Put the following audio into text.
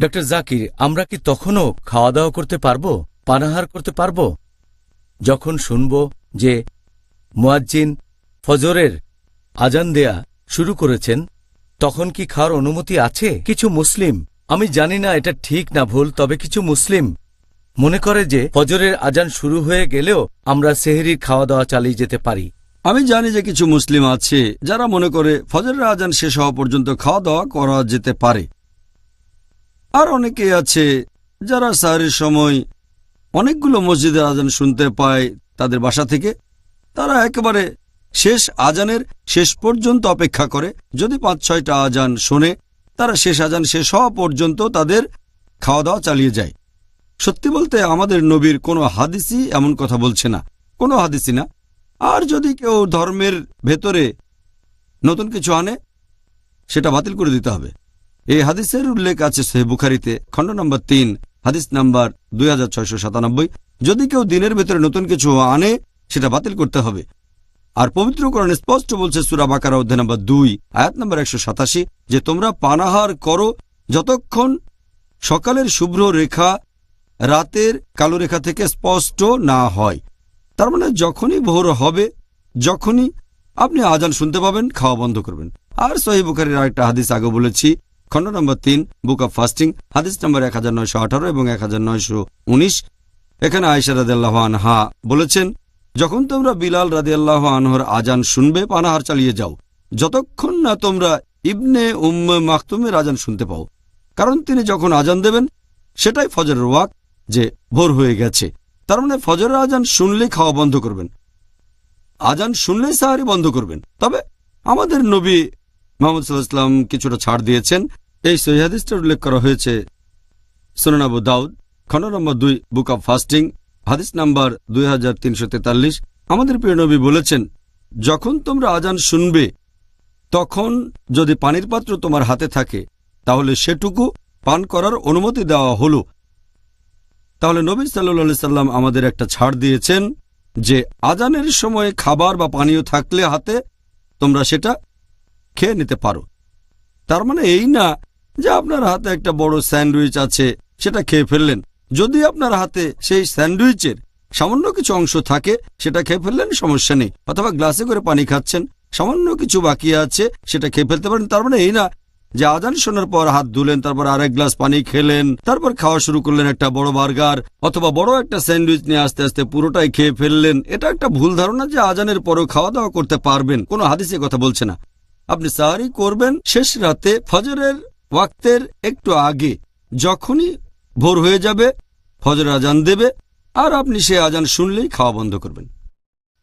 Doctor Zakir, আমরা কি তখনও খাওয়া দাওয়া করতে পারবো, পানাহার করতে পারবো, যখন শুনব যে মুয়াজ্জিন ফজরের আজান দেয়া শুরু করেছেন? তখন কি খাওয়ার অনুমতি আছে? কিছু মুসলিম, আমি জানি না এটা ঠিক না ভুল, তবে কিছু মুসলিম মনে করে যে ফজরের আজান শুরু হয়ে গেলেও আমরা সেহরির খাওয়া দাওয়া চালিয়ে যেতে পারি। আমি জানি যে কিছু মুসলিম আছে যারা মনে করে ফজরের আজান শেষ হওয়া পর্যন্ত খাওয়া দাওয়া করা যেতে পারে। আর অনেকে আছে যারা সাহরির সময় অনেকগুলো মসজিদের আজান শুনতে পায় তাদের বাসা থেকে। তারা একেবারে শেষ আজানের শেষ পর্যন্ত অপেক্ষা করে। যদি ৫-৬টা আজান শোনে, তারা শেষ আজান শেষ হওয়া পর্যন্ত তাদের খাওয়া দাওয়া চালিয়ে যায়। সত্যি বলতে আমাদের নবীর কোনো হাদিসই এমন কথা বলছে না, কোনো হাদিসই না। আর যদি কেউ ধর্মের ভেতরে নতুন কিছু আনে, সেটা বাতিল করে দিতে হবে। এই হাদিসের উল্লেখ আছে সহিহ বুখারীতে, খণ্ড নম্বর ৩, হাদিস নাম্বার 2697। যদি কেউ দিনের ভেতরে নতুন কিছু আনে, সেটা বাতিল করতে হবে। আর পবিত্র কোরআনে স্পষ্ট বলছে সূরা বাকারা অধ্যায় নম্বর ২, আয়াত নম্বর ১৮৭, যে তোমরা পানাহার করো যতক্ষণ সকালের শুভ্র রেখা রাতের কালো রেখা থেকে স্পষ্ট না হয়। তার মানে যখনই ভোর হবে, যখনই আপনি আজান শুনতে পাবেন, খাওয়া বন্ধ করবেন। আর সহিহ বুখারীর আরেকটা হাদিস আগে বলেছি, খণ্ড নম্বর ৩, বুক অব ফাস্টিং, হাদিস নম্বর 1918 এবং 1919। এখানে আয়েশা রাদিয়াল্লাহু আনহা বলেছেন, যখন তোমরা বিলাল রাদিয়াল্লাহু আনহুর আজান শুনবে, পানাহার চালিয়ে যাও যতক্ষণ না তোমরা ইবনে মাকতুমের আজান শুনতে পাও, কারণ তিনি যখন আজান দেবেন সেটাই ফজরের ওয়াক্ত, যে ভোর হয়ে গেছে। তার মানে ফজরের আজান শুনলেই খাওয়া বন্ধ করবেন, আজান শুনলেই সাহারি বন্ধ করবেন। তবে আমাদের নবী মুহাম্মদ সাল্লাল্লাহু আলাইহি ওয়াসাল্লাম কিছুটা ছাড় দিয়েছেন। এই সহিহ হাদিসটার উল্লেখ করা হয়েছে সুনান আবু দাউদ, খণ্ড নম্বর ২, বুক অব ফাস্টিং, হাদিস নাম্বার 2343। আমাদের প্রিয় নবী বলেছেন, যখন তোমরা আজান শুনবে তখন যদি পানির পাত্র তোমার হাতে থাকে, তাহলে সেটুকু পান করার অনুমতি দেওয়া হলো। তাহলে নবী সাল্লাল্লাহু আলাইহি সাল্লাম আমাদের একটা ছাড় দিয়েছেন যে আজানের সময় খাবার বা পানীয় থাকলে হাতে, তোমরা সেটা খেয়ে নিতে পারো। তার মানে এই না যে আপনার হাতে একটা বড় স্যান্ডউইচ আছে, সেটা খেয়ে ফেললেন। যদি আপনার হাতে সেই স্যান্ডউইচের সামান্য কিছু অংশ থাকে, সেটা খেয়ে ফেললেন, সমস্যা নেই। অথবা গ্লাসে করে পানি খাচ্ছেন, সামান্য কিছু বাকি আছে, সেটা খেয়ে ফেলতে পারেন। তার মানে এই না যে আজান শোনার পর হাত ধুলেন, তারপর আরেক গ্লাস পানি খেলেন, তারপর খাওয়া শুরু করলেন একটা বড় বার্গার অথবা বড় একটা স্যান্ডউইচ নিয়ে আস্তে আস্তে পুরোটাই খেয়ে ফেললেন। এটা একটা ভুল ধারণা যে আজানের পরও খাওয়া দাওয়া করতে পারবেন। কোনো হাদিসে কথা বলছে না। আপনি সাহারি করবেন শেষ রাতে ফজরের ওয়াক্তের একটু আগে, যখনই ভোর হয়ে যাবে ফজরের আজান দেবে, আর আপনি সে আজান শুনলেই খাওয়া বন্ধ করবেন।